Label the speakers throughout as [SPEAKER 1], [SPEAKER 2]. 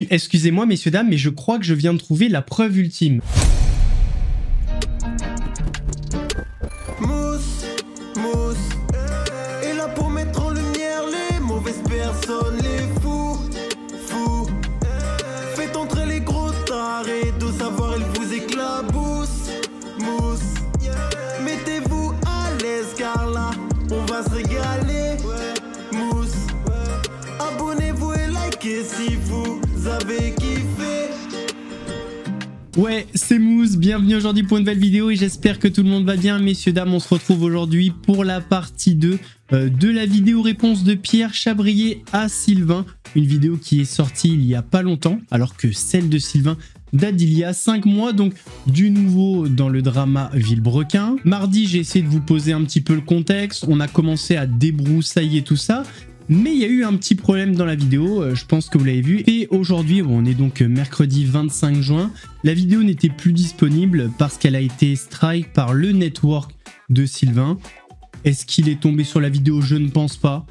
[SPEAKER 1] Excusez-moi messieurs dames, mais je crois que je viens de trouver la preuve ultime.
[SPEAKER 2] Mousse est là pour mettre en lumière les mauvaises personnes, les fous. Faites entrer les gros tarés, de savoir elle vous éclabousse. Mousse, mettez-vous à l'aise car là on va se régaler. Mousse, abonnez-vous et likez si vous avez kiffé.
[SPEAKER 1] Ouais, c'est Mousse, bienvenue aujourd'hui pour une nouvelle vidéo et j'espère que tout le monde va bien. Messieurs, dames, on se retrouve aujourd'hui pour la partie 2 de la vidéo réponse de Pierre Chabrier à Sylvain. Une vidéo qui est sortie il y a pas longtemps, alors que celle de Sylvain date d'il y a 5 mois, donc du nouveau dans le drama Villebrequin. Mardi, j'ai essayé de vous poser un petit peu le contexte, on a commencé à débroussailler tout ça. Mais il y a eu un petit problème dans la vidéo, je pense que vous l'avez vu. Et aujourd'hui, on est donc mercredi 25 juin, la vidéo n'était plus disponible parce qu'elle a été strike par le network de Sylvain. Est-ce qu'il est tombé sur la vidéo? Je ne pense pas.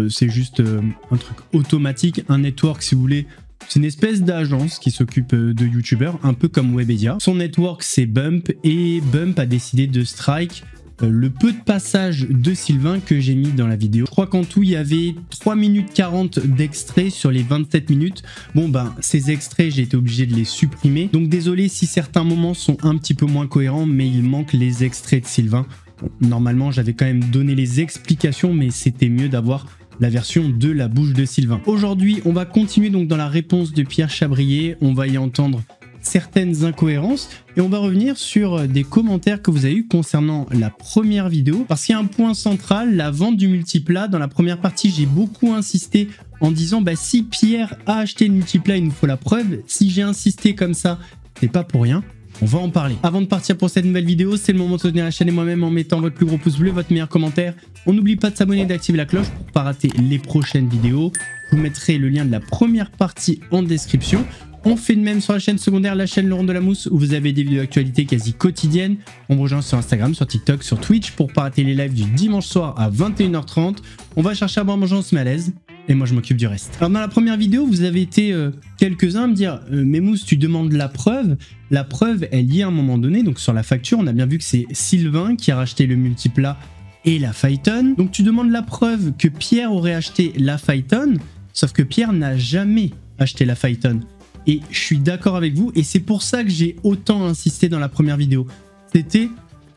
[SPEAKER 1] C'est juste un truc automatique. Un network, si vous voulez, c'est une espèce d'agence qui s'occupe de youtubeurs, un peu comme Webedia. Son network, c'est Bump, et Bump a décidé de strike le peu de passages de Sylvain que j'ai mis dans la vidéo. Je crois qu'en tout il y avait 3 minutes 40 d'extraits sur les 27 minutes. Bon ben ces extraits j'ai été obligé de les supprimer. Donc désolé si certains moments sont un petit peu moins cohérents, mais il manque les extraits de Sylvain. Bon, normalement j'avais quand même donné les explications, mais c'était mieux d'avoir la version de la bouche de Sylvain. Aujourd'hui on va continuer donc dans la réponse de Pierre Chabrier. On va y entendre certaines incohérences et on va revenir sur des commentaires que vous avez eu concernant la première vidéo, parce qu'il y a un point central, la vente du multiplat. Dans la première partie j'ai beaucoup insisté en disant bah, si Pierre a acheté le multiplat il nous faut la preuve. Si j'ai insisté comme ça, c'est pas pour rien. On va en parler. Avant de partir pour cette nouvelle vidéo, c'est le moment de soutenir la chaîne et moi-même en mettant votre plus gros pouce bleu, votre meilleur commentaire. On n'oublie pas de s'abonner et d'activer la cloche pour ne pas rater les prochaines vidéos. Je vous mettrai le lien de la première partie en description. On fait de même sur la chaîne secondaire, la chaîne Laurent de la Mousse, où vous avez des vidéos d'actualité quasi quotidiennes. On me rejoint sur Instagram, sur TikTok, sur Twitch pour ne pas rater les lives du dimanche soir à 21h30. On va chercher à boire, manger, on se met à l'aise. Et moi je m'occupe du reste. Alors dans la première vidéo, vous avez été quelques-uns à me dire mais Mousse, tu demandes la preuve. La preuve, elle y est à un moment donné. Donc sur la facture, on a bien vu que c'est Sylvain qui a racheté le multiplat et la Phaeton. Donc tu demandes la preuve que Pierre aurait acheté la Phaeton. Sauf que Pierre n'a jamais acheté la Phaeton. Et je suis d'accord avec vous, et c'est pour ça que j'ai autant insisté dans la première vidéo. C'était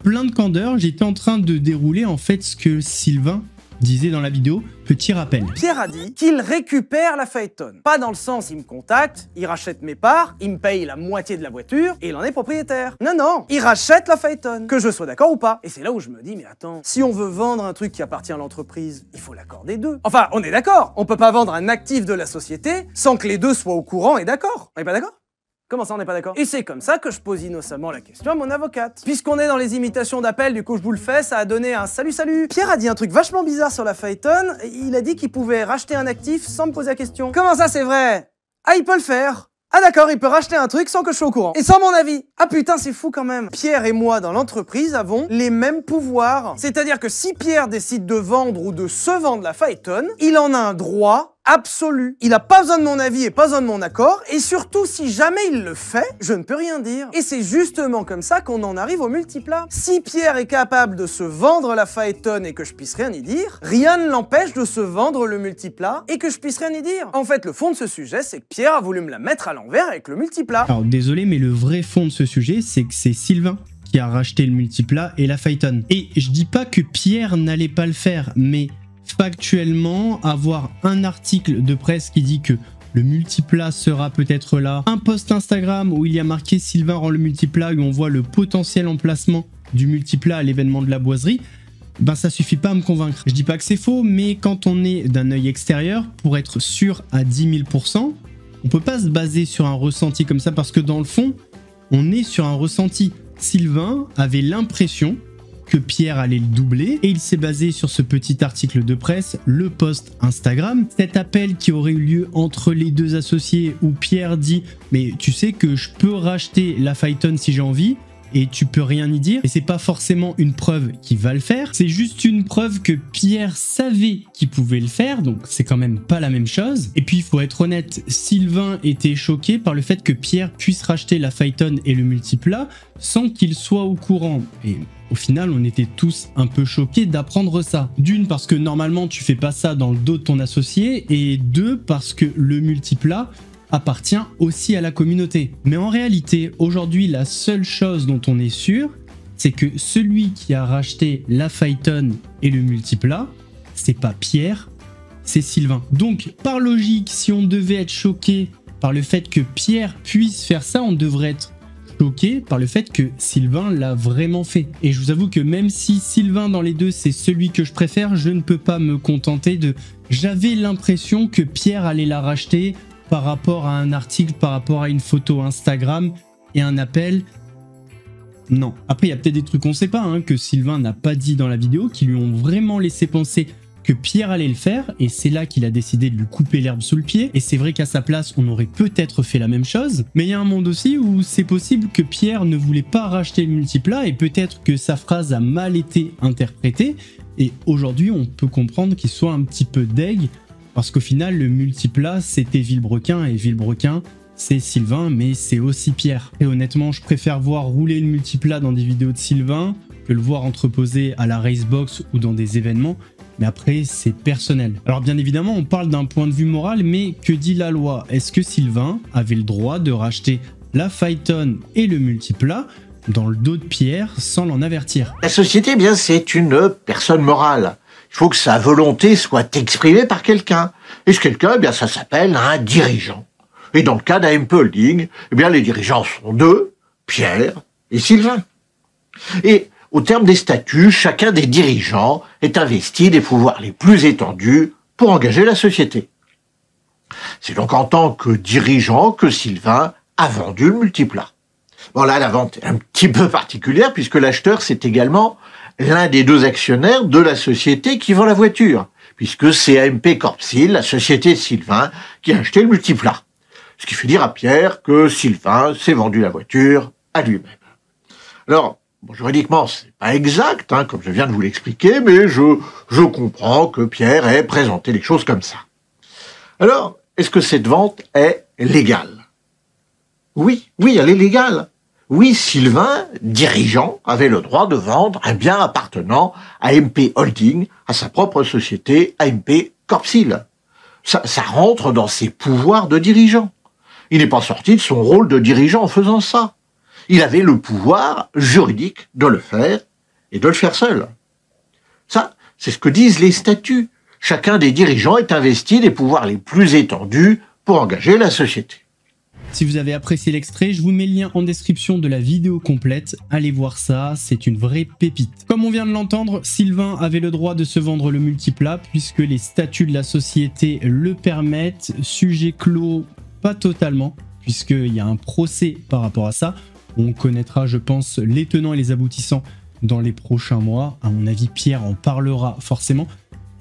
[SPEAKER 1] plein de candeur, j'étais en train de dérouler en fait ce que Sylvain disait dans la vidéo. Petit rappel.
[SPEAKER 3] Pierre a dit qu'il récupère la Phaeton. Pas dans le sens il me contacte, il rachète mes parts, il me paye la moitié de la voiture et il en est propriétaire. Non, non, il rachète la Phaeton. Que je sois d'accord ou pas. Et c'est là où je me dis, mais attends, si on veut vendre un truc qui appartient à l'entreprise, il faut l'accord des deux. Enfin, on est d'accord, on peut pas vendre un actif de la société sans que les deux soient au courant et d'accord. On est pas d'accord ? Comment ça, on n'est pas d'accord? Et c'est comme ça que je pose innocemment la question à mon avocate. Puisqu'on est dans les imitations d'appel, du coup je vous le fais, ça a donné un salut salut. Pierre a dit un truc vachement bizarre sur la Phaeton, il a dit qu'il pouvait racheter un actif sans me poser la question. Comment ça c'est vrai? Ah, il peut le faire. Ah d'accord, il peut racheter un truc sans que je sois au courant. Et sans mon avis. Ah putain, c'est fou quand même. Pierre et moi dans l'entreprise avons les mêmes pouvoirs. C'est-à-dire que si Pierre décide de vendre ou de se vendre la Phaeton, il en a un droit absolu. Il n'a pas besoin de mon avis et pas besoin de mon accord. Et surtout, si jamais il le fait, je ne peux rien dire. Et c'est justement comme ça qu'on en arrive au multiplat. Si Pierre est capable de se vendre la Phaeton et que je puisse rien y dire, rien ne l'empêche de se vendre le multiplat et que je puisse rien y dire. En fait, le fond de ce sujet, c'est que Pierre a voulu me la mettre à l'envers avec le multiplat.
[SPEAKER 1] Alors désolé, mais le vrai fond de ce sujet, c'est que c'est Sylvain qui a racheté le multiplat et la Phaeton. Et je dis pas que Pierre n'allait pas le faire, mais factuellement, avoir un article de presse qui dit que le multiplat sera peut-être là, un post Instagram où il y a marqué Sylvain rend le multiplat, où on voit le potentiel emplacement du multiplat à l'événement de la boiserie, ben ça suffit pas à me convaincre. Je dis pas que c'est faux, mais quand on est d'un œil extérieur, pour être sûr à 10 000%, on peut pas se baser sur un ressenti comme ça, parce que dans le fond, on est sur un ressenti. Sylvain avait l'impression que Pierre allait le doubler et il s'est basé sur ce petit article de presse, le post Instagram. Cet appel qui aurait eu lieu entre les deux associés où Pierre dit mais tu sais que je peux racheter la Phaeton si j'ai envie, et tu peux rien y dire. Et c'est pas forcément une preuve qu'il va le faire, c'est juste une preuve que Pierre savait qu'il pouvait le faire, donc c'est quand même pas la même chose. Et puis il faut être honnête, Sylvain était choqué par le fait que Pierre puisse racheter la Phaeton et le Multipla sans qu'il soit au courant. Et au final, on était tous un peu choqués d'apprendre ça. D'une, parce que normalement, tu fais pas ça dans le dos de ton associé, et deux, parce que le Multipla appartient aussi à la communauté. Mais en réalité, aujourd'hui, la seule chose dont on est sûr, c'est que celui qui a racheté la Phaeton et le Multipla, c'est pas Pierre, c'est Sylvain. Donc, par logique, si on devait être choqué par le fait que Pierre puisse faire ça, on devrait être choqué par le fait que Sylvain l'a vraiment fait. Et je vous avoue que même si Sylvain dans les deux c'est celui que je préfère, je ne peux pas me contenter de... J'avais l'impression que Pierre allait la racheter par rapport à un article, par rapport à une photo Instagram et un appel. Non. Après, il y a peut-être des trucs qu'on ne sait pas, hein, que Sylvain n'a pas dit dans la vidéo, qui lui ont vraiment laissé penser que Pierre allait le faire, et c'est là qu'il a décidé de lui couper l'herbe sous le pied. Et c'est vrai qu'à sa place, on aurait peut-être fait la même chose. Mais il y a un monde aussi où c'est possible que Pierre ne voulait pas racheter le Multipla, et peut-être que sa phrase a mal été interprétée. Et aujourd'hui, on peut comprendre qu'il soit un petit peu deg, parce qu'au final, le Multipla, c'était Villebrequin, et Villebrequin, c'est Sylvain, mais c'est aussi Pierre. Et honnêtement, je préfère voir rouler le Multipla dans des vidéos de Sylvain que le voir entreposé à la Racebox ou dans des événements. Mais après, c'est personnel. Alors bien évidemment, on parle d'un point de vue moral, mais que dit la loi? Est-ce que Sylvain avait le droit de racheter la Phaeton et le Multipla dans le dos de Pierre sans l'en avertir?
[SPEAKER 4] La société, eh bien, c'est une personne morale. Il faut que sa volonté soit exprimée par quelqu'un. Et ce quelqu'un, eh bien, ça s'appelle un dirigeant. Et dans le cas d'AMP Holding, eh bien, les dirigeants sont deux, Pierre et Sylvain. Et au terme des statuts, chacun des dirigeants est investi des pouvoirs les plus étendus pour engager la société. C'est donc en tant que dirigeant que Sylvain a vendu le Multipla. Bon là, la vente est un petit peu particulière puisque l'acheteur, c'est également l'un des deux actionnaires de la société qui vend la voiture, puisque c'est AMP Corpsil, la société de Sylvain, qui a acheté le Multipla. Ce qui fait dire à Pierre que Sylvain s'est vendu la voiture à lui-même. Alors, bon, juridiquement, c'est pas exact, hein, comme je viens de vous l'expliquer, mais je comprends que Pierre ait présenté les choses comme ça. Alors, est-ce que cette vente est légale? Oui, elle est légale. Oui, Sylvain, dirigeant, avait le droit de vendre un bien appartenant à AMP Holding, à sa propre société AMP Corpsil. Ça rentre dans ses pouvoirs de dirigeant. Il n'est pas sorti de son rôle de dirigeant en faisant ça. Il avait le pouvoir juridique de le faire et de le faire seul. Ça, c'est ce que disent les statuts. Chacun des dirigeants est investi des pouvoirs les plus étendus pour engager la société.
[SPEAKER 1] Si vous avez apprécié l'extrait, je vous mets le lien en description de la vidéo complète. Allez voir ça, c'est une vraie pépite. Comme on vient de l'entendre, Sylvain avait le droit de se vendre le Multipla puisque les statuts de la société le permettent. Sujet clos, pas totalement, puisqu'il y a un procès par rapport à ça. On connaîtra, je pense, les tenants et les aboutissants dans les prochains mois. À mon avis, Pierre en parlera forcément.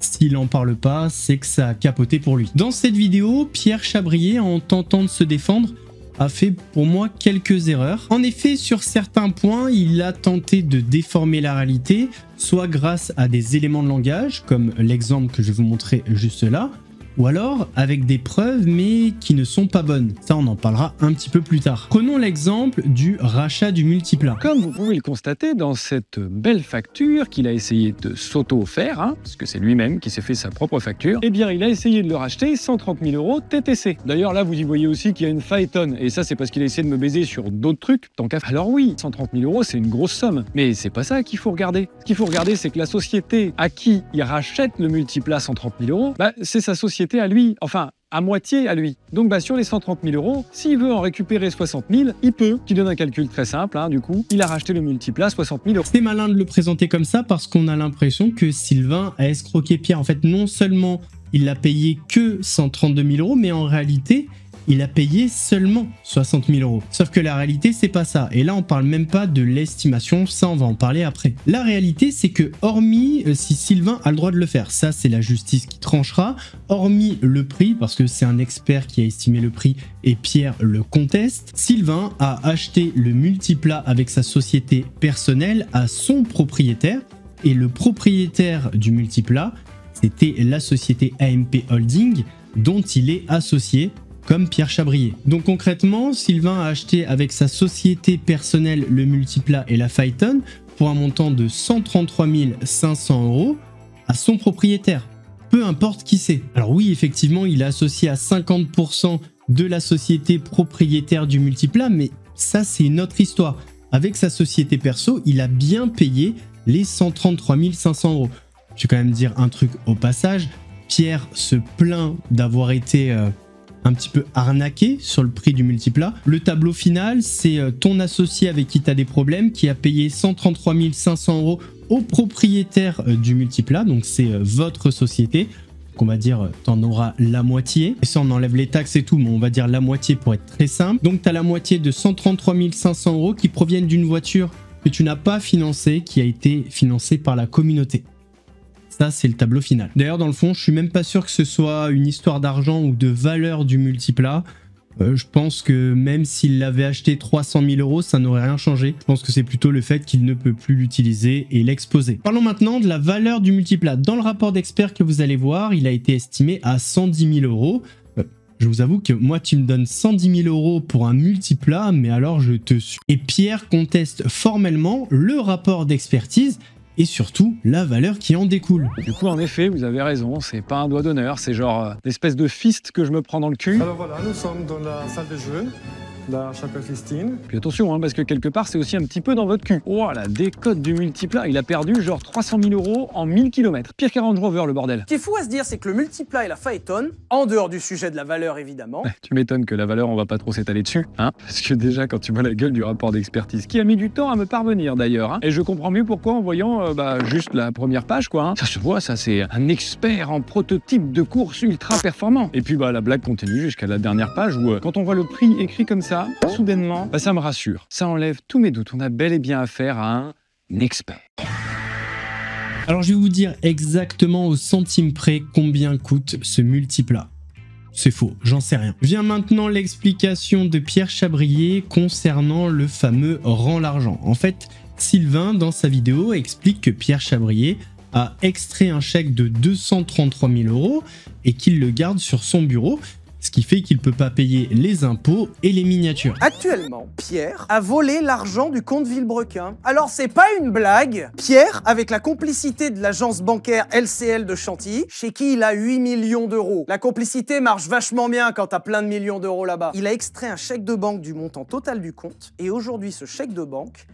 [SPEAKER 1] S'il n'en parle pas, c'est que ça a capoté pour lui. Dans cette vidéo, Pierre Chabrier, en tentant de se défendre, a fait pour moi quelques erreurs. En effet, sur certains points, il a tenté de déformer la réalité, soit grâce à des éléments de langage, comme l'exemple que je vais vous montrer juste là, ou alors avec des preuves mais qui ne sont pas bonnes. Ça, on en parlera un petit peu plus tard. Prenons l'exemple du rachat du Multipla.
[SPEAKER 5] Comme vous pouvez le constater dans cette belle facture qu'il a essayé de s'auto-faire, hein, parce que c'est lui-même qui s'est fait sa propre facture, eh bien il a essayé de le racheter 130 000 € TTC. D'ailleurs là vous y voyez aussi qu'il y a une Phaeton, et ça c'est parce qu'il a essayé de me baiser sur d'autres trucs, tant qu'à... Alors oui, 130 000 € c'est une grosse somme, mais c'est pas ça qu'il faut regarder. Ce qu'il faut regarder c'est que la société à qui il rachète le Multipla 130 000 €, bah, c'est sa société à lui, enfin à moitié à lui. Donc sur les 130 000 €, s'il veut en récupérer 60 000, il peut. Qui donne un calcul très simple, hein, du coup, il a racheté le Multipla 60 000 €.
[SPEAKER 1] C'est malin de le présenter comme ça parce qu'on a l'impression que Sylvain a escroqué Pierre. En fait, non seulement il l'a payé que 132 000 €, mais en réalité, il a payé seulement 60 000 euros. Sauf que la réalité, c'est pas ça. Et là, on parle même pas de l'estimation, ça on va en parler après. La réalité, c'est que hormis si Sylvain a le droit de le faire, ça c'est la justice qui tranchera, hormis le prix, parce que c'est un expert qui a estimé le prix et Pierre le conteste, Sylvain a acheté le multiplat avec sa société personnelle à son propriétaire, et le propriétaire du multiplat, c'était la société AMP Holding, dont il est associé, comme Pierre Chabrier. Donc concrètement, Sylvain a acheté avec sa société personnelle le multiplat et la Phaeton pour un montant de 133 500 euros à son propriétaire, peu importe qui c'est. Alors oui, effectivement, il est associé à 50% de la société propriétaire du multiplat, mais ça c'est une autre histoire. Avec sa société perso, il a bien payé les 133 500 euros. Je vais quand même dire un truc au passage, Pierre se plaint d'avoir été un petit peu arnaqué sur le prix du multiplat. Le tableau final, c'est ton associé avec qui tu as des problèmes qui a payé 133 500 euros au propriétaire du multiplat, donc c'est votre société. Donc on va dire, t'en auras la moitié. Et ça, on enlève les taxes et tout, mais on va dire la moitié pour être très simple. Donc tu as la moitié de 133 500 euros qui proviennent d'une voiture que tu n'as pas financée, qui a été financée par la communauté. Ça, c'est le tableau final. D'ailleurs, dans le fond, je suis même pas sûr que ce soit une histoire d'argent ou de valeur du multiplat. Je pense que même s'il l'avait acheté 300 000 euros, ça n'aurait rien changé. Je pense que c'est plutôt le fait qu'il ne peut plus l'utiliser et l'exposer. Parlons maintenant de la valeur du multiplat. Dans le rapport d'expert que vous allez voir, il a été estimé à 110 000 euros. Je vous avoue que moi, tu me donnes 110 000 euros pour un multiplat, mais alors je te suis. Et Pierre conteste formellement le rapport d'expertise et surtout la valeur qui en découle.
[SPEAKER 5] Du coup, en effet, vous avez raison, c'est pas un doigt d'honneur, c'est genre l'espèce de fist que je me prends dans le cul.
[SPEAKER 6] Alors voilà, nous sommes dans la salle de jeu, la chapelle Christine.
[SPEAKER 5] Puis attention, hein, parce que quelque part, c'est aussi un petit peu dans votre cul. Oh, la décote du multiplat, il a perdu genre 300 000 euros en 1000 km. Pire qu'un Range Rover, le bordel.
[SPEAKER 3] Ce qui est fou à se dire, c'est que le multiplat et la Phaeton, en dehors du sujet de la valeur évidemment...
[SPEAKER 5] Tu m'étonnes que la valeur, on va pas trop s'étaler dessus, hein. Parce que déjà, quand tu vois la gueule du rapport d'expertise, qui a mis du temps à me parvenir d'ailleurs, hein. Et je comprends mieux pourquoi en voyant juste la première page, quoi. Hein. Ça se voit, ça c'est un expert en prototype de course ultra performant. Et puis la blague continue jusqu'à la dernière page où quand on voit le prix écrit comme ça, soudainement, ça me rassure. Ça enlève tous mes doutes. On a bel et bien affaire à un expert.
[SPEAKER 1] Alors je vais vous dire exactement au centime près combien coûte ce multiplat. C'est faux, j'en sais rien. Vient maintenant l'explication de Pierre Chabrier concernant le fameux rend l'argent. En fait, Sylvain, dans sa vidéo, explique que Pierre Chabrier a extrait un chèque de 233 000 euros et qu'il le garde sur son bureau, ce qui fait qu'il ne peut pas payer les impôts et les miniatures.
[SPEAKER 3] Actuellement, Pierre a volé l'argent du compte Villebrequin. Alors c'est pas une blague, Pierre, avec la complicité de l'agence bancaire LCL de Chantilly, chez qui il a 8 millions d'euros. La complicité marche vachement bien quand t'as plein de millions d'euros là-bas. Il a extrait un chèque de banque du montant total du compte, et aujourd'hui ce chèque de banque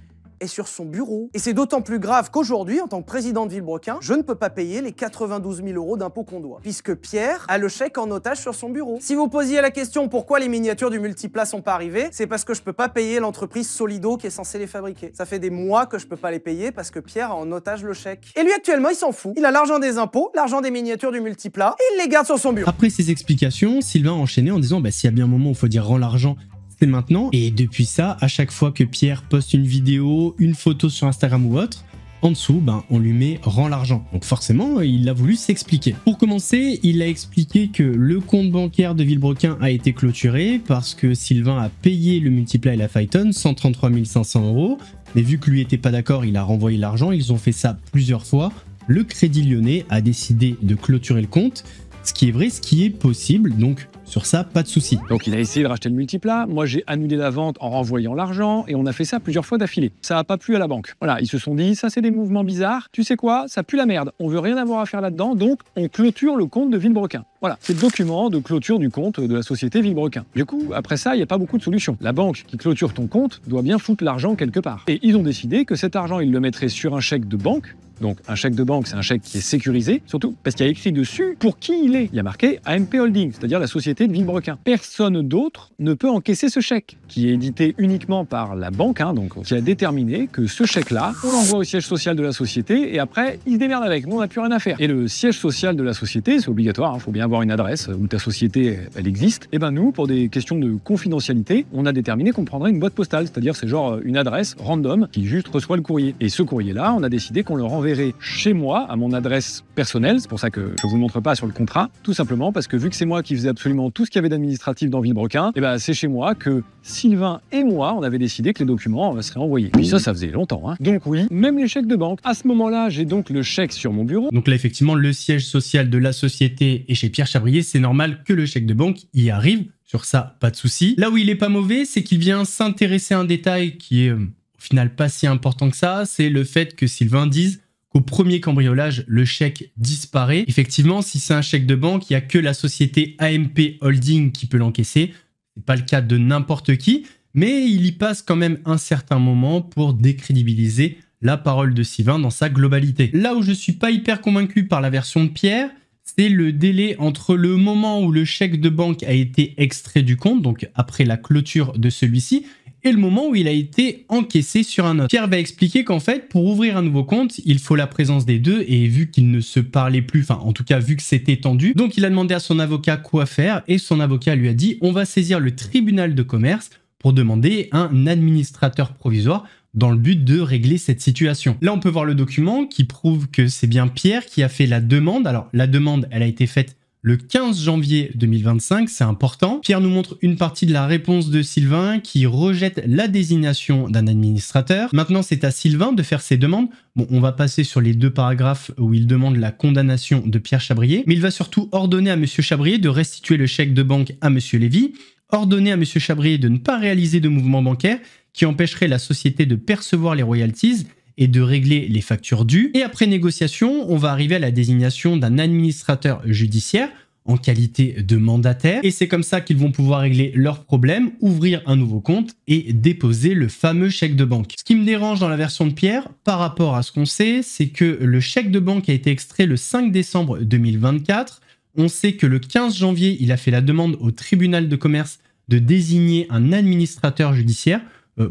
[SPEAKER 3] est sur son bureau. Et c'est d'autant plus grave qu'aujourd'hui, en tant que président de Villebrequin, je ne peux pas payer les 92 000 euros d'impôts qu'on doit, puisque Pierre a le chèque en otage sur son bureau. Si vous posiez la question pourquoi les miniatures du multiplat sont pas arrivées, c'est parce que je peux pas payer l'entreprise Solido qui est censée les fabriquer. Ça fait des mois que je peux pas les payer parce que Pierre a en otage le chèque. Et lui actuellement, il s'en fout. Il a l'argent des impôts, l'argent des miniatures du multiplat, et il les garde sur son bureau.
[SPEAKER 1] Après ces explications, Sylvain a enchaîné en disant s'il y a bien un moment où il faut dire rends l'argent, c'est maintenant. Et depuis ça, à chaque fois que Pierre poste une vidéo, une photo sur Instagram ou autre, en dessous, on lui met rend l'argent. Donc forcément, il a voulu s'expliquer. Pour commencer, il a expliqué que le compte bancaire de Villebrequin a été clôturé parce que Sylvain a payé le multiplat et la Phaeton 133 500 euros. Mais vu que lui était pas d'accord, il a renvoyé l'argent. Ils ont fait ça plusieurs fois. Le Crédit Lyonnais a décidé de clôturer le compte. Ce qui est vrai, ce qui est possible, donc sur ça, pas de souci.
[SPEAKER 5] Donc il a essayé de racheter le multiplat, moi j'ai annulé la vente en renvoyant l'argent, et on a fait ça plusieurs fois d'affilée. Ça a pas plu à la banque. Voilà, ils se sont dit, ça c'est des mouvements bizarres, tu sais quoi, ça pue la merde, on veut rien avoir à faire là-dedans, donc on clôture le compte de Villebrequin. Voilà, c'est le document de clôture du compte de la société Villebrequin. Du coup, après ça, il n'y a pas beaucoup de solutions. La banque qui clôture ton compte doit bien foutre l'argent quelque part. Et ils ont décidé que cet argent, ils le mettraient sur un chèque de banque, Donc un chèque de banque, c'est un chèque qui est sécurisé, surtout parce qu'il y a écrit dessus pour qui il est. Il y a marqué AMP Holding, c'est-à-dire la société de Villebrequin. Personne d'autre ne peut encaisser ce chèque, qui est édité uniquement par la banque, donc qui a déterminé que ce chèque-là, on l'envoie au siège social de la société et après, ils se démerdent avec. Nous, on n'a plus rien à faire. Et le siège social de la société, c'est obligatoire, il faut bien avoir une adresse où ta société, elle existe. Et ben nous, pour des questions de confidentialité, on a déterminé qu'on prendrait une boîte postale, c'est-à-dire c'est genre une adresse random qui juste reçoit le courrier. Et ce courrier-là, on a décidé qu'on le renverrait chez moi, à mon adresse personnelle. C'est pour ça que je vous le montre pas sur le contrat, tout simplement parce que vu que c'est moi qui faisais absolument tout ce qu'il y avait d'administratif dans Villebrequin, et ben c'est chez moi que Sylvain et moi, on avait décidé que les documents seraient envoyés. Puis ça faisait longtemps. Donc oui, même les chèques de banque. À ce moment-là, j'ai donc le chèque sur mon bureau.
[SPEAKER 1] Donc là, effectivement, le siège social de la société est chez Pierre Chabrier. C'est normal que le chèque de banque y arrive. Sur ça, pas de souci. Là où il est pas mauvais, c'est qu'il vient s'intéresser à un détail qui est au final pas si important que ça. C'est le fait que Sylvain dise qu'au premier cambriolage, le chèque disparaît. Effectivement, si c'est un chèque de banque, il n'y a que la société AMP Holding qui peut l'encaisser. C'est pas le cas de n'importe qui, mais il y passe quand même un certain moment pour décrédibiliser la parole de Sylvain dans sa globalité. Là où je suis pas hyper convaincu par la version de Pierre, c'est le délai entre le moment où le chèque de banque a été extrait du compte, donc après la clôture de celui-ci, et le moment où il a été encaissé sur un autre. Pierre va expliquer qu'en fait, pour ouvrir un nouveau compte, il faut la présence des deux, et vu qu'ils ne se parlaient plus, enfin en tout cas vu que c'était tendu, donc il a demandé à son avocat quoi faire, et son avocat lui a dit « On va saisir le tribunal de commerce pour demander un administrateur provisoire dans le but de régler cette situation. » Là, on peut voir le document qui prouve que c'est bien Pierre qui a fait la demande. Alors, la demande, elle a été faite le 15 janvier 2025, c'est important. Pierre nous montre une partie de la réponse de Sylvain qui rejette la désignation d'un administrateur. Maintenant, c'est à Sylvain de faire ses demandes. Bon, on va passer sur les 2 paragraphes où il demande la condamnation de Pierre Chabrier, mais il va surtout ordonner à M. Chabrier de restituer le chèque de banque à M. Lévy, ordonner à M. Chabrier de ne pas réaliser de mouvement bancaire qui empêcherait la société de percevoir les royalties et de régler les factures dues. Et après négociation, on va arriver à la désignation d'un administrateur judiciaire en qualité de mandataire. Et c'est comme ça qu'ils vont pouvoir régler leurs problèmes, ouvrir un nouveau compte et déposer le fameux chèque de banque. Ce qui me dérange dans la version de Pierre, par rapport à ce qu'on sait, c'est que le chèque de banque a été extrait le 5 décembre 2024. On sait que le 15 janvier, il a fait la demande au tribunal de commerce de désigner un administrateur judiciaire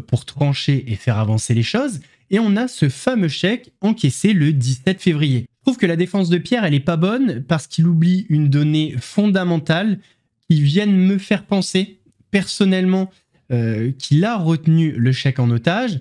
[SPEAKER 1] pour trancher et faire avancer les choses. Et on a ce fameux chèque encaissé le 17 février. Je trouve que la défense de Pierre, elle est pas bonne parce qu'il oublie une donnée fondamentale qui vient me faire penser personnellement qu'il a retenu le chèque en otage.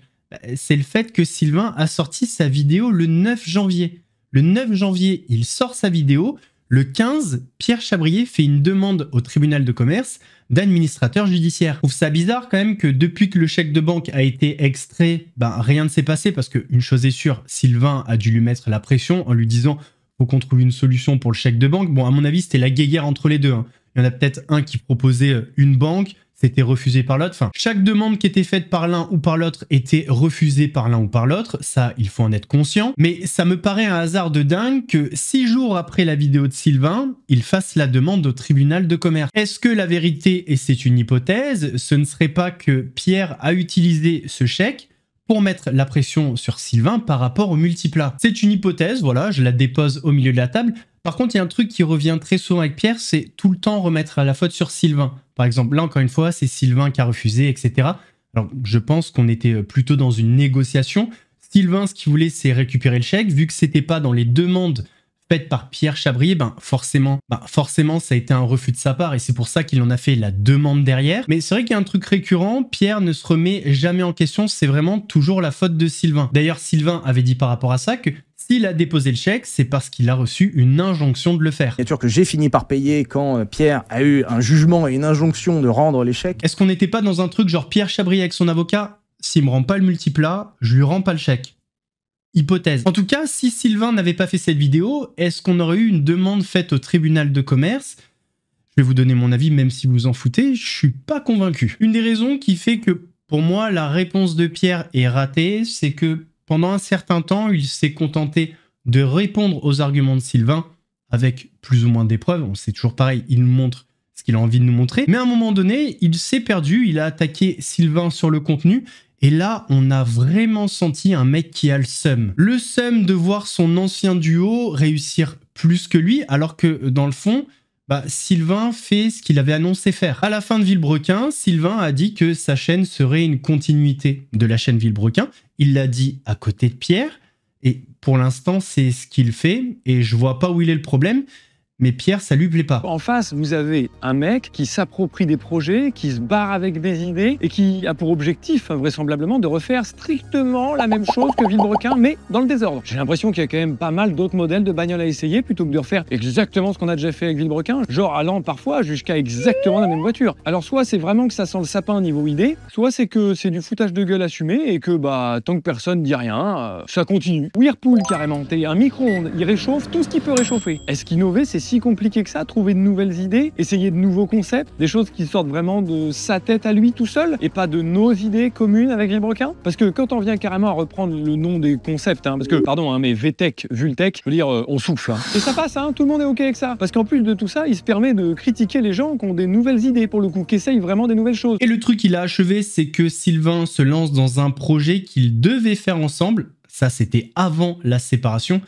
[SPEAKER 1] C'est le fait que Sylvain a sorti sa vidéo le 9 janvier. Le 9 janvier, il sort sa vidéo. Le 15, Pierre Chabrier fait une demande au tribunal de commerce d'administrateur judiciaire. Je trouve ça bizarre quand même que depuis que le chèque de banque a été extrait, rien ne s'est passé parce qu'une chose est sûre, Sylvain a dû lui mettre la pression en lui disant « faut qu'on trouve une solution pour le chèque de banque ». Bon, à mon avis, c'était la guéguerre entre les deux. Il y en a peut-être un qui proposait une banque, c'était refusé par l'autre. Enfin, chaque demande qui était faite par l'un ou par l'autre était refusée par l'un ou par l'autre. Ça, il faut en être conscient. Mais ça me paraît un hasard de dingue que 6 jours après la vidéo de Sylvain, il fasse la demande au tribunal de commerce. Est-ce que la vérité, et c'est une hypothèse, ce ne serait pas que Pierre a utilisé ce chèque pour mettre la pression sur Sylvain par rapport au multiplat? C'est une hypothèse, voilà, je la dépose au milieu de la table. Par contre, il y a un truc qui revient très souvent avec Pierre, c'est tout le temps remettre la faute sur Sylvain. Par exemple, là, encore une fois, c'est Sylvain qui a refusé, etc. Alors, je pense qu'on était plutôt dans une négociation. Sylvain, ce qu'il voulait, c'est récupérer le chèque. Vu que c'était pas dans les demandes faites par Pierre Chabrier, forcément, ça a été un refus de sa part et c'est pour ça qu'il en a fait la demande derrière. Mais c'est vrai qu'il y a un truc récurrent, Pierre ne se remet jamais en question, c'est vraiment toujours la faute de Sylvain. D'ailleurs, Sylvain avait dit par rapport à ça que s'il a déposé le chèque, c'est parce qu'il a reçu une injonction de le faire.
[SPEAKER 3] Bien sûr que j'ai fini par payer quand Pierre a eu un jugement et une injonction de rendre les chèques.
[SPEAKER 1] Est-ce qu'on n'était pas dans un truc genre Pierre Chabrier avec son avocat, s'il me rend pas le multiplat, je lui rends pas le chèque? Hypothèse. En tout cas, si Sylvain n'avait pas fait cette vidéo, est-ce qu'on aurait eu une demande faite au tribunal de commerce? Je vais vous donner mon avis, même si vous en foutez, je suis pas convaincu. Une des raisons qui fait que, pour moi, la réponse de Pierre est ratée, c'est que pendant un certain temps, il s'est contenté de répondre aux arguments de Sylvain avec plus ou moins des preuves. C'est toujours pareil, il nous montre ce qu'il a envie de nous montrer. Mais à un moment donné, il s'est perdu, il a attaqué Sylvain sur le contenu Et là, on a vraiment senti un mec qui a le seum. Le seum de voir son ancien duo réussir plus que lui, alors que dans le fond, Sylvain fait ce qu'il avait annoncé faire. À la fin de Villebrequin, Sylvain a dit que sa chaîne serait une continuité de la chaîne Villebrequin. Il l'a dit à côté de Pierre. Et pour l'instant, c'est ce qu'il fait. Et je vois pas où il est le problème. Mais Pierre, ça lui plaît pas.
[SPEAKER 5] En face, vous avez un mec qui s'approprie des projets, qui se barre avec des idées et qui a pour objectif, vraisemblablement, de refaire strictement la même chose que Villebrequin, mais dans le désordre. J'ai l'impression qu'il y a quand même pas mal d'autres modèles de bagnoles à essayer plutôt que de refaire exactement ce qu'on a déjà fait avec Villebrequin, genre allant parfois jusqu'à exactement la même voiture. Alors soit c'est vraiment que ça sent le sapin niveau idée, soit c'est que c'est du foutage de gueule assumé et que tant que personne dit rien, ça continue. Whirlpool carrément, t'es un micro-ondes, il réchauffe tout ce qui peut réchauffer. Est-ce qu'innover c'est si compliqué que ça, trouver de nouvelles idées, essayer de nouveaux concepts, des choses qui sortent vraiment de sa tête à lui tout seul et pas de nos idées communes avec Villebrequin? Parce que quand on vient carrément à reprendre le nom des concepts, parce que, pardon, mais VTech, Vultech, je veux dire, on souffle. Et ça passe, tout le monde est OK avec ça. Parce qu'en plus de tout ça, il se permet de critiquer les gens qui ont des nouvelles idées pour le coup, qui essayent vraiment des nouvelles choses.
[SPEAKER 1] Et le truc qu'il a achevé, c'est que Sylvain se lance dans un projet qu'ils devaient faire ensemble. Ça, c'était avant la séparation.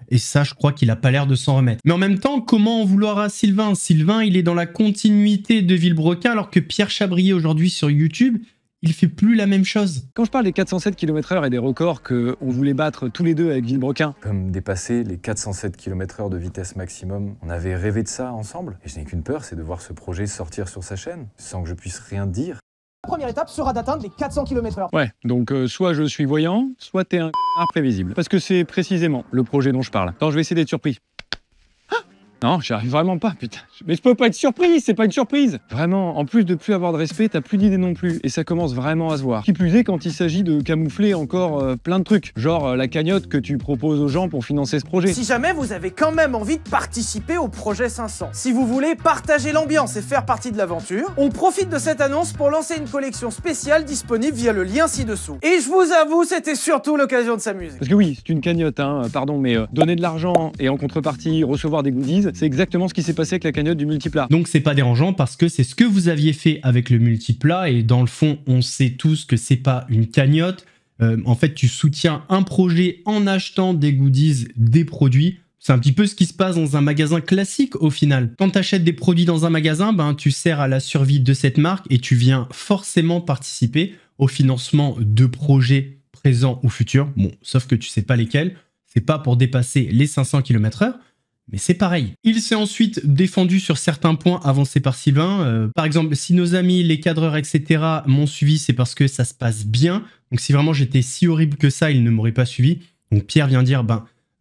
[SPEAKER 1] Et ça, je crois qu'il a pas l'air de s'en remettre. Mais en même temps, comment en vouloir à Sylvain? Sylvain, il est dans la continuité de Villebrequin, alors que Pierre Chabrier, aujourd'hui sur YouTube, il fait plus la même chose.
[SPEAKER 5] Quand je parle des 407 km/h et des records qu'on voulait battre tous les deux avec Villebrequin,
[SPEAKER 7] comme dépasser les 407 km/h de vitesse maximum, on avait rêvé de ça ensemble. Et je n'ai qu'une peur, c'est de voir ce projet sortir sur sa chaîne, sans que je puisse rien dire.
[SPEAKER 3] La première étape sera d'atteindre les 400 km/h.
[SPEAKER 5] Ouais, donc soit je suis voyant, soit t'es un imprévisible. Parce que c'est précisément le projet dont je parle. Attends, je vais essayer d'être surpris. Non, j'y arrive vraiment pas, putain. Mais je peux pas être surpris, c'est pas une surprise. Vraiment, en plus de plus avoir de respect, t'as plus d'idées non plus. Et ça commence vraiment à se voir. Qui plus est quand il s'agit de camoufler encore plein de trucs. Genre la cagnotte que tu proposes aux gens pour financer ce projet.
[SPEAKER 3] Si jamais vous avez quand même envie de participer au projet 500, si vous voulez partager l'ambiance et faire partie de l'aventure, on profite de cette annonce pour lancer une collection spéciale disponible via le lien ci-dessous. Et je vous avoue, c'était surtout l'occasion de s'amuser.
[SPEAKER 5] Parce que oui, c'est une cagnotte, pardon, mais donner de l'argent et en contrepartie recevoir des goodies, c'est exactement ce qui s'est passé avec la cagnotte du multiplat.
[SPEAKER 1] Donc c'est pas dérangeant parce que c'est ce que vous aviez fait avec le multiplat et dans le fond on sait tous que c'est pas une cagnotte. En fait tu soutiens un projet en achetant des goodies, des produits. C'est un petit peu ce qui se passe dans un magasin classique au final. Quand tu achètes des produits dans un magasin, tu sers à la survie de cette marque et tu viens forcément participer au financement de projets présents ou futurs. Bon, sauf que tu sais pas lesquels. C'est pas pour dépasser les 500 km/h. Mais c'est pareil. Il s'est ensuite défendu sur certains points avancés par Sylvain. Par exemple, si nos amis, les cadreurs, etc. m'ont suivi, c'est parce que ça se passe bien. Donc si vraiment j'étais si horrible que ça, ils ne m'auraient pas suivi. Donc Pierre vient dire,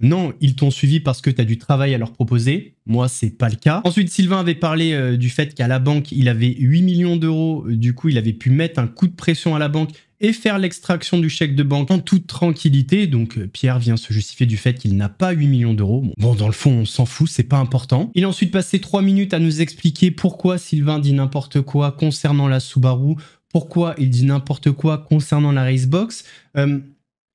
[SPEAKER 1] non, ils t'ont suivi parce que tu as du travail à leur proposer. Moi, c'est pas le cas. Ensuite, Sylvain avait parlé du fait qu'à la banque, il avait 8 millions d'euros. Du coup, il avait pu mettre un coup de pression à la banque et faire l'extraction du chèque de banque en toute tranquillité. Donc Pierre vient se justifier du fait qu'il n'a pas 8 millions d'euros. Bon, dans le fond, on s'en fout, c'est pas important. Il a ensuite passé 3 minutes à nous expliquer pourquoi Sylvain dit n'importe quoi concernant la Subaru, pourquoi il dit n'importe quoi concernant la Racebox.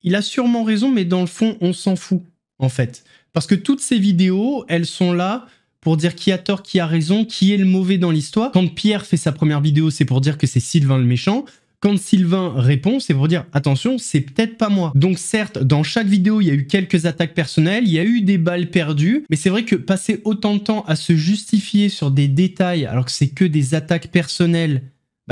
[SPEAKER 1] Il a sûrement raison, mais dans le fond, on s'en fout, en fait. Parce que toutes ces vidéos, elles sont là pour dire qui a tort, qui a raison, qui est le mauvais dans l'histoire. Quand Pierre fait sa première vidéo, c'est pour dire que c'est Sylvain le méchant. Quand Sylvain répond, c'est pour dire « Attention, c'est peut-être pas moi ». Donc certes, dans chaque vidéo, il y a eu quelques attaques personnelles, il y a eu des balles perdues, mais c'est vrai que passer autant de temps à se justifier sur des détails alors que c'est que des attaques personnelles,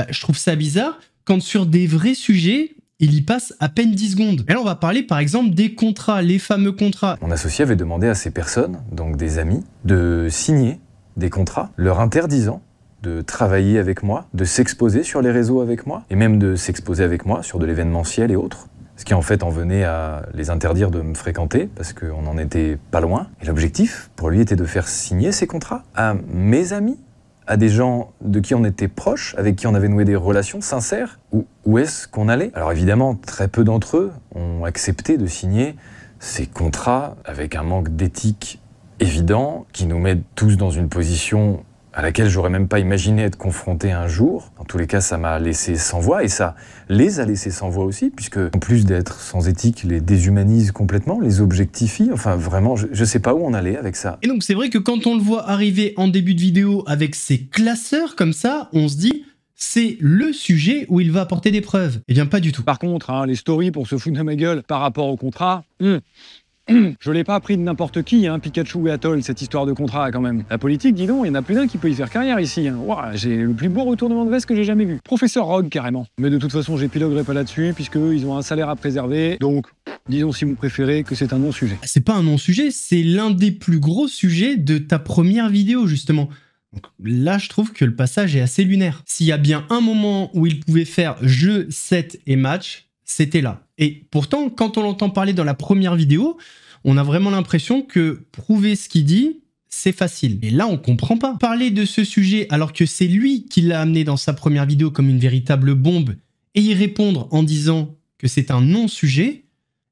[SPEAKER 1] je trouve ça bizarre. Quand sur des vrais sujets, il y passe à peine 10 secondes. Et là, on va parler par exemple des contrats, les fameux contrats.
[SPEAKER 7] Mon associé avait demandé à ces personnes, donc des amis, de signer des contrats leur interdisant de travailler avec moi, de s'exposer sur les réseaux avec moi, et même de s'exposer avec moi sur de l'événementiel et autres. Ce qui en fait en venait à les interdire de me fréquenter, parce qu'on n'en était pas loin. Et l'objectif, pour lui, était de faire signer ces contrats à mes amis, à des gens de qui on était proches, avec qui on avait noué des relations sincères. Où est-ce qu'on allait? Alors évidemment, très peu d'entre eux ont accepté de signer ces contrats avec un manque d'éthique évident, qui nous met tous dans une position à laquelle j'aurais même pas imaginé être confronté un jour. En tous les cas, ça m'a laissé sans voix, et ça les a laissés sans voix aussi, puisque en plus d'être sans éthique, les déshumanise complètement, les objectifie. Enfin, vraiment, je sais pas où on allait avec ça.
[SPEAKER 1] Et donc, c'est vrai que quand on le voit arriver en début de vidéo avec ses classeurs comme ça, on se dit, c'est le sujet où il va apporter des preuves. Eh bien, pas du tout.
[SPEAKER 5] Par contre, hein, les stories pour se foutre de ma gueule par rapport au contrat, je l'ai pas appris de n'importe qui, hein, Pikachu et Atoll, cette histoire de contrat quand même. La politique, dis donc, il y en a plus d'un qui peut y faire carrière ici. Hein. Ouah, j'ai le plus beau retournement de veste que j'ai jamais vu. Professeur Rogue, carrément. Mais de toute façon, j'épiloguerai pas là-dessus, puisque ils ont un salaire à préserver. Donc, disons si vous préférez que c'est un non-sujet.
[SPEAKER 1] C'est pas un non-sujet, c'est l'un des plus gros sujets de ta première vidéo, justement. Donc là, je trouve que le passage est assez lunaire. S'il y a bien un moment où il pouvait faire jeu, set et match, c'était là. Et pourtant, quand on l'entend parler dans la première vidéo, on a vraiment l'impression que prouver ce qu'il dit, c'est facile. Et là, on comprend pas. Parler de ce sujet alors que c'est lui qui l'a amené dans sa première vidéo comme une véritable bombe et y répondre en disant que c'est un non-sujet,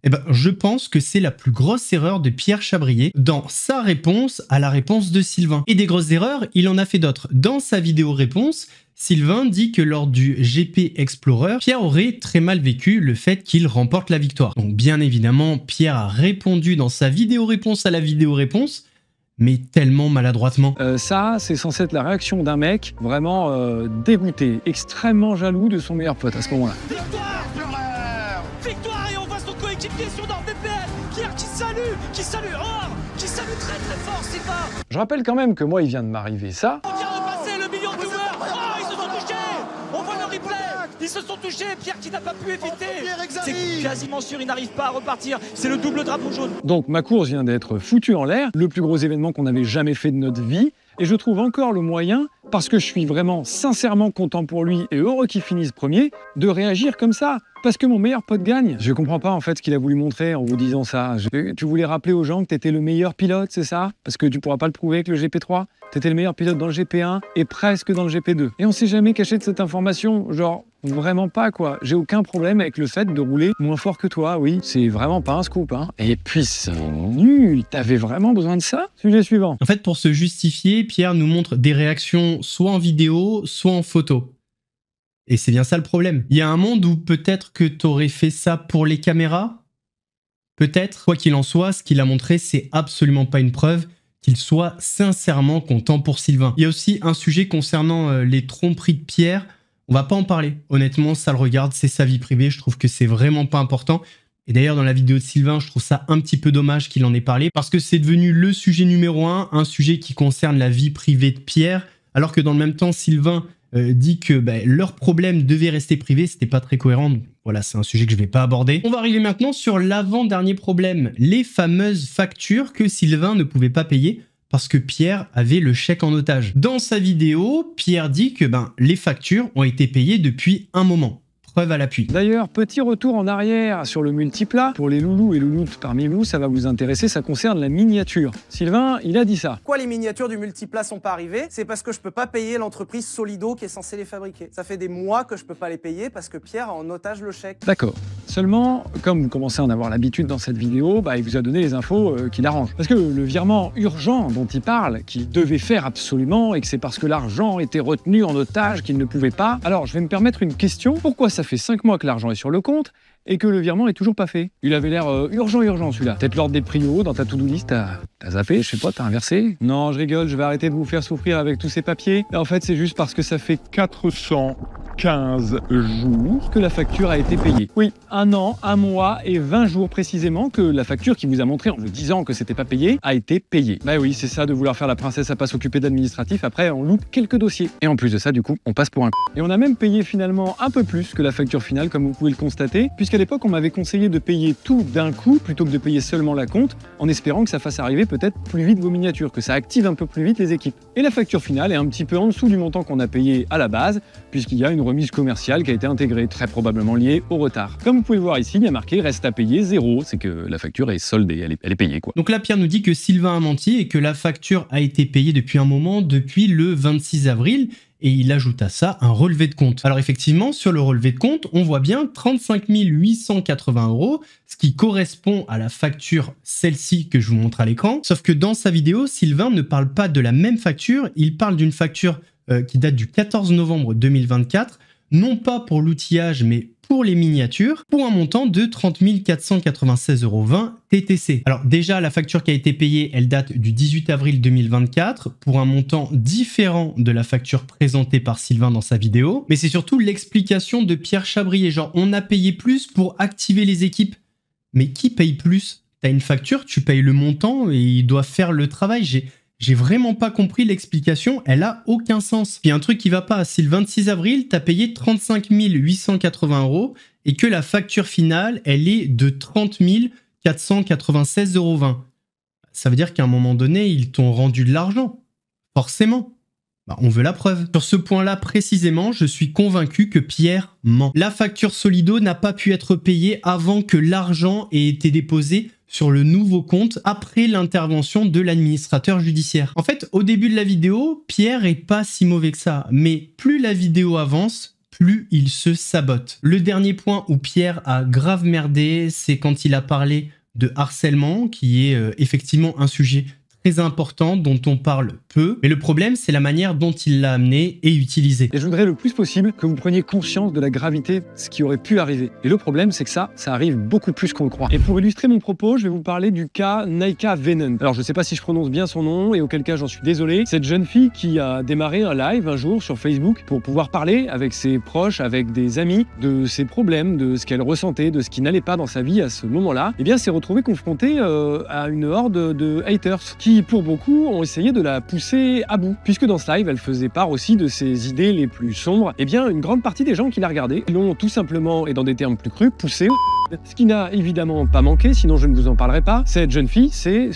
[SPEAKER 1] eh ben, je pense que c'est la plus grosse erreur de Pierre Chabrier dans sa réponse à la réponse de Sylvain. Et des grosses erreurs, il en a fait d'autres. Dans sa vidéo réponse, Sylvain dit que lors du GP Explorer, Pierre aurait très mal vécu le fait qu'il remporte la victoire. Donc bien évidemment, Pierre a répondu dans sa vidéo réponse à la vidéo réponse, mais tellement maladroitement.
[SPEAKER 5] Ça, c'est censé être la réaction d'un mec vraiment dégoûté, extrêmement jaloux de son meilleur pote à ce moment-là.
[SPEAKER 8] Victoire et on voit son coéquipier sur NordVPN, Pierre qui salue Or, qui salue très très fort Sylvain.
[SPEAKER 5] Je rappelle quand même que moi, il vient de m'arriver ça.
[SPEAKER 8] On vient de passer le million de viewers. Oh, ils se sont touchés. On voit le replay. Ils se sont touchés. Pierre qui n'a pas pu éviter. C'est quasiment sûr, il n'arrive pas à repartir. C'est le double drapeau jaune.
[SPEAKER 5] Donc ma course vient d'être foutue en l'air, le plus gros événement qu'on avait jamais fait de notre vie. Et je trouve encore le moyen, parce que je suis vraiment sincèrement content pour lui et heureux qu'il finisse premier, de réagir comme ça. Parce que mon meilleur pote gagne. Je comprends pas en fait ce qu'il a voulu montrer en vous disant ça. Tu voulais rappeler aux gens que t'étais le meilleur pilote, c'est ça? Parce que tu pourras pas le prouver avec le GP3. T'étais le meilleur pilote dans le GP1 et presque dans le GP2. Et on s'est jamais caché de cette information, genre vraiment pas quoi. J'ai aucun problème avec le fait de rouler moins fort que toi, oui. C'est vraiment pas un scoop, hein. Et puis c'est nul. T'avais vraiment besoin de ça? Sujet suivant.
[SPEAKER 1] En fait, pour se justifier, Pierre nous montre des réactions soit en vidéo, soit en photo. Et c'est bien ça le problème. Il y a un monde où peut-être que t'aurais fait ça pour les caméras. Peut-être. Quoi qu'il en soit, ce qu'il a montré, c'est absolument pas une preuve qu'il soit sincèrement content pour Sylvain. Il y a aussi un sujet concernant les tromperies de Pierre. On va pas en parler. Honnêtement, ça le regarde, c'est sa vie privée. Je trouve que c'est vraiment pas important. Et d'ailleurs, dans la vidéo de Sylvain, je trouve ça un petit peu dommage qu'il en ait parlé parce que c'est devenu le sujet numéro un sujet qui concerne la vie privée de Pierre, alors que dans le même temps, Sylvain dit que leur problème devait rester privé, c'était pas très cohérent. Voilà, c'est un sujet que je vais pas aborder. On va arriver maintenant sur l'avant-dernier problème, les fameuses factures que Sylvain ne pouvait pas payer parce que Pierre avait le chèque en otage. Dans sa vidéo, Pierre dit que les factures ont été payées depuis un moment. Preuve à l'appui.
[SPEAKER 5] D'ailleurs, petit retour en arrière sur le multiplat. Pour les loulous et louloutes parmi vous, ça va vous intéresser, ça concerne la miniature. Sylvain, il a dit ça.
[SPEAKER 3] Pourquoi les miniatures du multiplat sont pas arrivées? C'est parce que je peux pas payer l'entreprise Solido qui est censée les fabriquer. Ça fait des mois que je peux pas les payer parce que Pierre a en otage le chèque.
[SPEAKER 5] D'accord. Seulement, comme vous commencez à en avoir l'habitude dans cette vidéo, il vous a donné les infos qui l'arrangent. Parce que le virement urgent dont il parle, qu'il devait faire absolument, et que c'est parce que l'argent était retenu en otage qu'il ne pouvait pas. Alors, je vais me permettre une question. Pourquoi ça fait 5 mois que l'argent est sur le compte et que le virement est toujours pas fait? Il avait l'air urgent celui-là. Peut-être l'ordre des prios dans ta to-do list, t'as zappé, je sais pas, t'as inversé? Non, je rigole, je vais arrêter de vous faire souffrir avec tous ces papiers. Et en fait, c'est juste parce que ça fait 415 jours que la facture a été payée. Oui, 1 an, 1 mois et 20 jours précisément que la facture qui vous a montré en vous disant que c'était pas payé a été payée. Bah oui, c'est ça de vouloir faire la princesse à pas s'occuper d'administratif, après on loupe quelques dossiers. Et en plus de ça, du coup, on passe pour un Et on a même payé finalement un peu plus que la facture finale, comme vous pouvez le constater, puisqu'à l'époque on m'avait conseillé de payer tout d'un coup plutôt que de payer seulement la compte, en espérant que ça fasse arriver peut-être plus vite vos miniatures, que ça active un peu plus vite les équipes. Et la facture finale est un petit peu en dessous du montant qu'on a payé à la base, puisqu'il y a une remise commerciale qui a été intégrée, très probablement liée au retard. Comme vous pouvez le voir ici, il y a marqué reste à payer 0, c'est que la facture est soldée, elle est payée quoi.
[SPEAKER 1] Donc là, Pierre nous dit que Sylvain a menti et que la facture a été payée depuis un moment, depuis le 26 avril, et il ajoute à ça un relevé de compte. Alors effectivement, sur le relevé de compte, on voit bien 35 880 €, ce qui correspond à la facture, celle-ci que je vous montre à l'écran. Sauf que dans sa vidéo, Sylvain ne parle pas de la même facture, il parle d'une facture qui date du 14 novembre 2024, non pas pour l'outillage, mais pour les miniatures pour un montant de 30 496,20 € TTC. Alors déjà, la facture qui a été payée, elle date du 18 avril 2024 pour un montant différent de la facture présentée par Sylvain dans sa vidéo. Mais c'est surtout l'explication de Pierre Chabrier. Genre, on a payé plus pour activer les équipes. Mais qui paye plus? T'as une facture, tu payes le montant et il doit faire le travail. J'ai vraiment pas compris l'explication, elle a aucun sens. Puis un truc qui va pas, si le 26 avril, t'as payé 35 880 € et que la facture finale, elle est de 30 496,20 €. Ça veut dire qu'à un moment donné, ils t'ont rendu de l'argent. Forcément. Bah, on veut la preuve. Sur ce point-là précisément, je suis convaincu que Pierre ment. La facture Solido n'a pas pu être payée avant que l'argent ait été déposé sur le nouveau compte après l'intervention de l'administrateur judiciaire. En fait, au début de la vidéo, Pierre est pas si mauvais que ça, mais plus la vidéo avance, plus il se sabote. Le dernier point où Pierre a grave merdé, c'est quand il a parlé de harcèlement, qui est effectivement un sujet très important dont on parle peu, mais le problème c'est la manière dont il l'a amené et utilisé.
[SPEAKER 5] Et je voudrais le plus possible que vous preniez conscience de la gravité de ce qui aurait pu arriver. Et le problème c'est que ça arrive beaucoup plus qu'on le croit. Et pour illustrer mon propos, je vais vous parler du cas Naika Venant. Alors je sais pas si je prononce bien son nom et auquel cas j'en suis désolé. Cette jeune fille qui a démarré un live un jour sur Facebook pour pouvoir parler avec ses proches, avec des amis, de ses problèmes, de ce qu'elle ressentait, de ce qui n'allait pas dans sa vie à ce moment-là, eh bien s'est retrouvée confrontée à une horde de haters qui, pour beaucoup, ont essayé de la pousser à bout. Puisque dans ce live, elle faisait part aussi de ses idées les plus sombres, eh bien, une grande partie des gens qui la regardaient l'ont tout simplement, et dans des termes plus crus, poussée au ce qui n'a évidemment pas manqué, sinon je ne vous en parlerai pas. Cette jeune fille s'est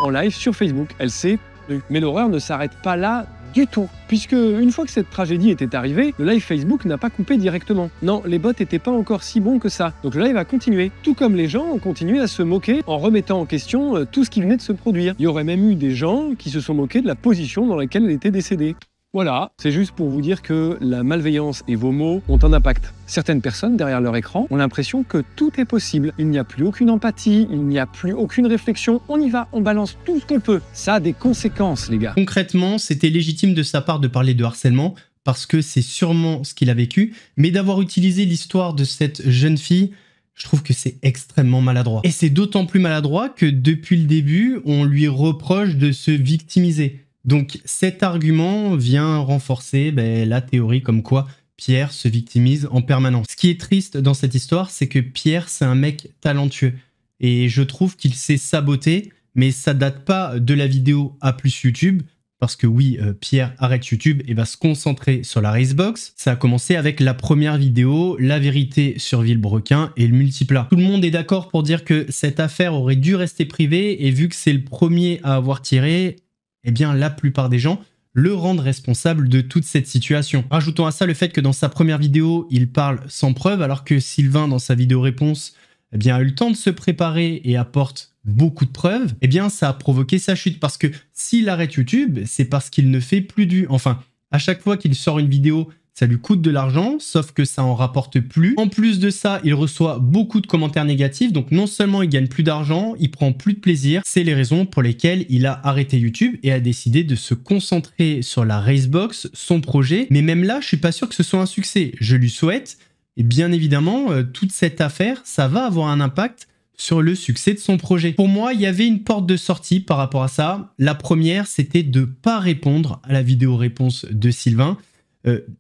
[SPEAKER 5] en live sur Facebook. Elle s'est tue. Mais l'horreur ne s'arrête pas là du tout, puisque une fois que cette tragédie était arrivée, le live Facebook n'a pas coupé directement. Non, les bots n'étaient pas encore si bons que ça. Donc le live a continué. Tout comme les gens ont continué à se moquer en remettant en question tout ce qui venait de se produire. Il y aurait même eu des gens qui se sont moqués de la position dans laquelle elle était décédée. Voilà, c'est juste pour vous dire que la malveillance et vos mots ont un impact. Certaines personnes, derrière leur écran, ont l'impression que tout est possible. Il n'y a plus aucune empathie, il n'y a plus aucune réflexion. On y va, on balance tout ce qu'on peut. Ça a des conséquences, les gars.
[SPEAKER 1] Concrètement, c'était légitime de sa part de parler de harcèlement, parce que c'est sûrement ce qu'il a vécu, mais d'avoir utilisé l'histoire de cette jeune fille, je trouve que c'est extrêmement maladroit. Et c'est d'autant plus maladroit que depuis le début, on lui reproche de se victimiser. Donc cet argument vient renforcer la théorie comme quoi Pierre se victimise en permanence. Ce qui est triste dans cette histoire, c'est que Pierre, c'est un mec talentueux. Et je trouve qu'il s'est saboté, mais ça date pas de la vidéo A+ YouTube, parce que oui, Pierre arrête YouTube et va se concentrer sur la Racebox. Ça a commencé avec la première vidéo, la vérité sur Villebrequin et le multiplat. Tout le monde est d'accord pour dire que cette affaire aurait dû rester privée, et vu que c'est le premier à avoir tiré, eh bien la plupart des gens le rendent responsable de toute cette situation. Rajoutons à ça le fait que dans sa première vidéo, il parle sans preuve, alors que Sylvain, dans sa vidéo réponse, eh bien, a eu le temps de se préparer et apporte beaucoup de preuves. Eh bien, ça a provoqué sa chute, parce que s'il arrête YouTube, c'est parce qu'il ne fait plus du... Enfin, à chaque fois qu'il sort une vidéo, ça lui coûte de l'argent, sauf que ça en rapporte plus. En plus de ça, il reçoit beaucoup de commentaires négatifs, donc non seulement il gagne plus d'argent, il prend plus de plaisir. C'est les raisons pour lesquelles il a arrêté YouTube et a décidé de se concentrer sur la Racebox, son projet. Mais même là, je suis pas sûr que ce soit un succès. Je lui souhaite, et bien évidemment, toute cette affaire, ça va avoir un impact sur le succès de son projet. Pour moi, il y avait une porte de sortie par rapport à ça. La première, c'était de pas répondre à la vidéo réponse de Sylvain.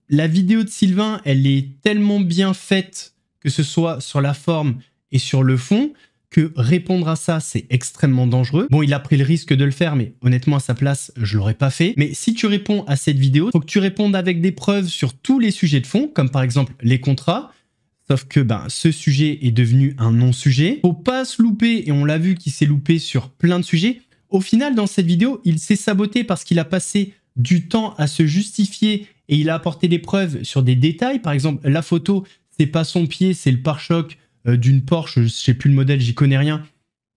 [SPEAKER 1] La vidéo de Sylvain, elle est tellement bien faite, que ce soit sur la forme et sur le fond, que répondre à ça, c'est extrêmement dangereux. Bon, il a pris le risque de le faire, mais honnêtement, à sa place, je l'aurais pas fait. Mais si tu réponds à cette vidéo, il faut que tu répondes avec des preuves sur tous les sujets de fond, comme par exemple les contrats. Sauf que ce sujet est devenu un non-sujet. Faut pas se louper, et on l'a vu qu'il s'est loupé sur plein de sujets. Au final, dans cette vidéo, il s'est saboté parce qu'il a passé du temps à se justifier et il a apporté des preuves sur des détails. Par exemple, la photo, c'est pas son pied, c'est le pare-choc d'une Porsche, je sais plus le modèle, j'y connais rien.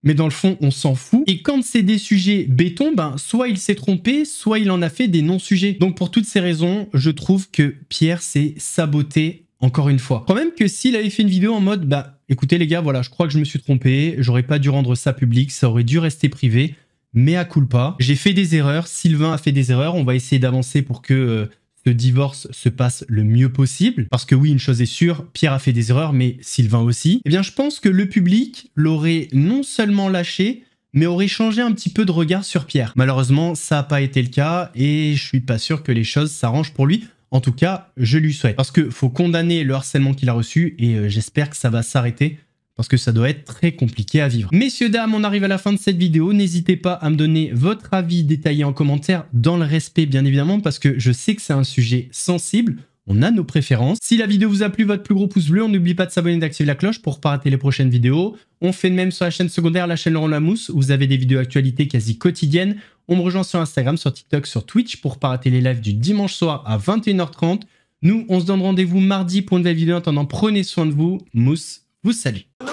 [SPEAKER 1] Mais dans le fond, on s'en fout. Et quand c'est des sujets béton, soit il s'est trompé, soit il en a fait des non-sujets. Donc pour toutes ces raisons, je trouve que Pierre s'est saboté encore une fois. Quand même que s'il avait fait une vidéo en mode, écoutez les gars, voilà, je crois que je me suis trompé, j'aurais pas dû rendre ça public, ça aurait dû rester privé. Mea culpa. J'ai fait des erreurs, Sylvain a fait des erreurs, on va essayer d'avancer pour que ce divorce se passe le mieux possible. Parce que oui, une chose est sûre, Pierre a fait des erreurs, mais Sylvain aussi. Eh bien, je pense que le public l'aurait non seulement lâché, mais aurait changé un petit peu de regard sur Pierre. Malheureusement, ça n'a pas été le cas et je suis pas sûr que les choses s'arrangent pour lui. En tout cas, je lui souhaite. Parce qu'il faut condamner le harcèlement qu'il a reçu et j'espère que ça va s'arrêter parce que ça doit être très compliqué à vivre. Messieurs, dames, on arrive à la fin de cette vidéo. N'hésitez pas à me donner votre avis détaillé en commentaire, dans le respect bien évidemment, parce que je sais que c'est un sujet sensible. On a nos préférences. Si la vidéo vous a plu, votre plus gros pouce bleu. On n'oublie pas de s'abonner et d'activer la cloche pour ne pas rater les prochaines vidéos. On fait de même sur la chaîne secondaire, la chaîne Laurent Lamousse, où vous avez des vidéos actualités quasi quotidiennes. On me rejoint sur Instagram, sur TikTok, sur Twitch pour ne pas rater les lives du dimanche soir à 21h30. Nous, on se donne rendez-vous mardi pour une nouvelle vidéo. En attendant, prenez soin de vous. Mousse vous salue.